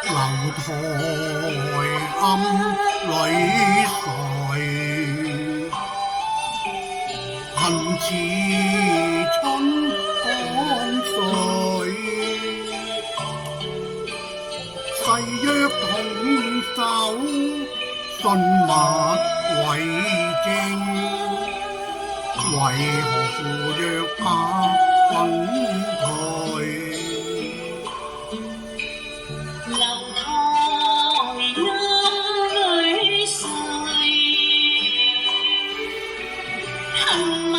樓台暗裏垂，恨似春江水。誓約同守，信物為證，為何負約把分退？樓台暗裏垂，恨馬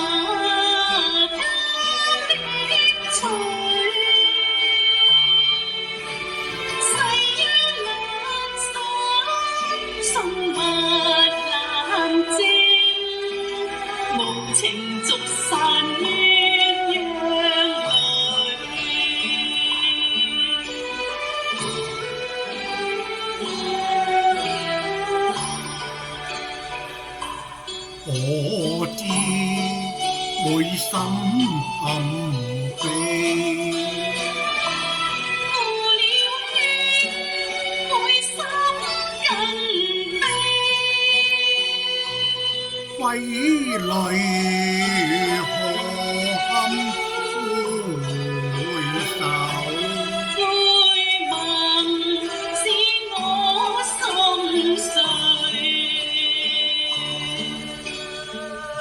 家的翠。誓約難守，信物難證，無情續散鴛鴦我知每心暗悲，負了卿，每心更悲。揮淚何堪回首？悔問使我心碎。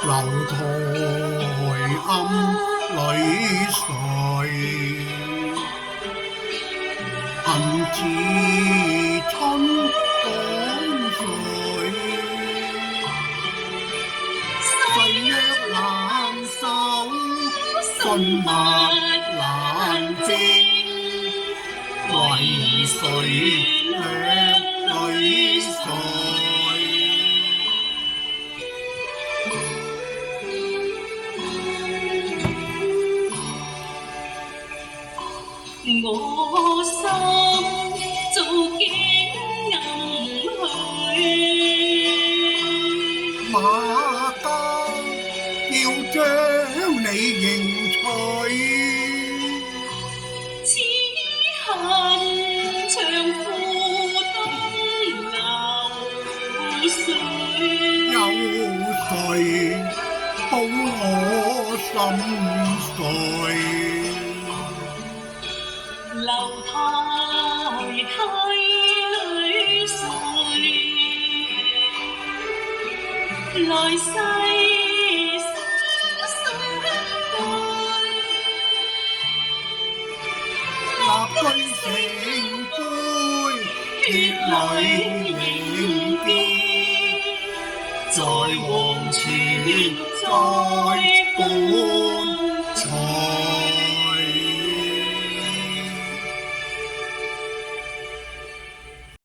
樓台暗裏垂，恨似春江水。誓約難守，信物難證，為誰兩淚垂？我心早經暗去，馬家要將你迎娶，此恨長付東流水。有誰保我心碎？樓台裏垂，來世相對，立居成杯，血淚凝結，在黃泉再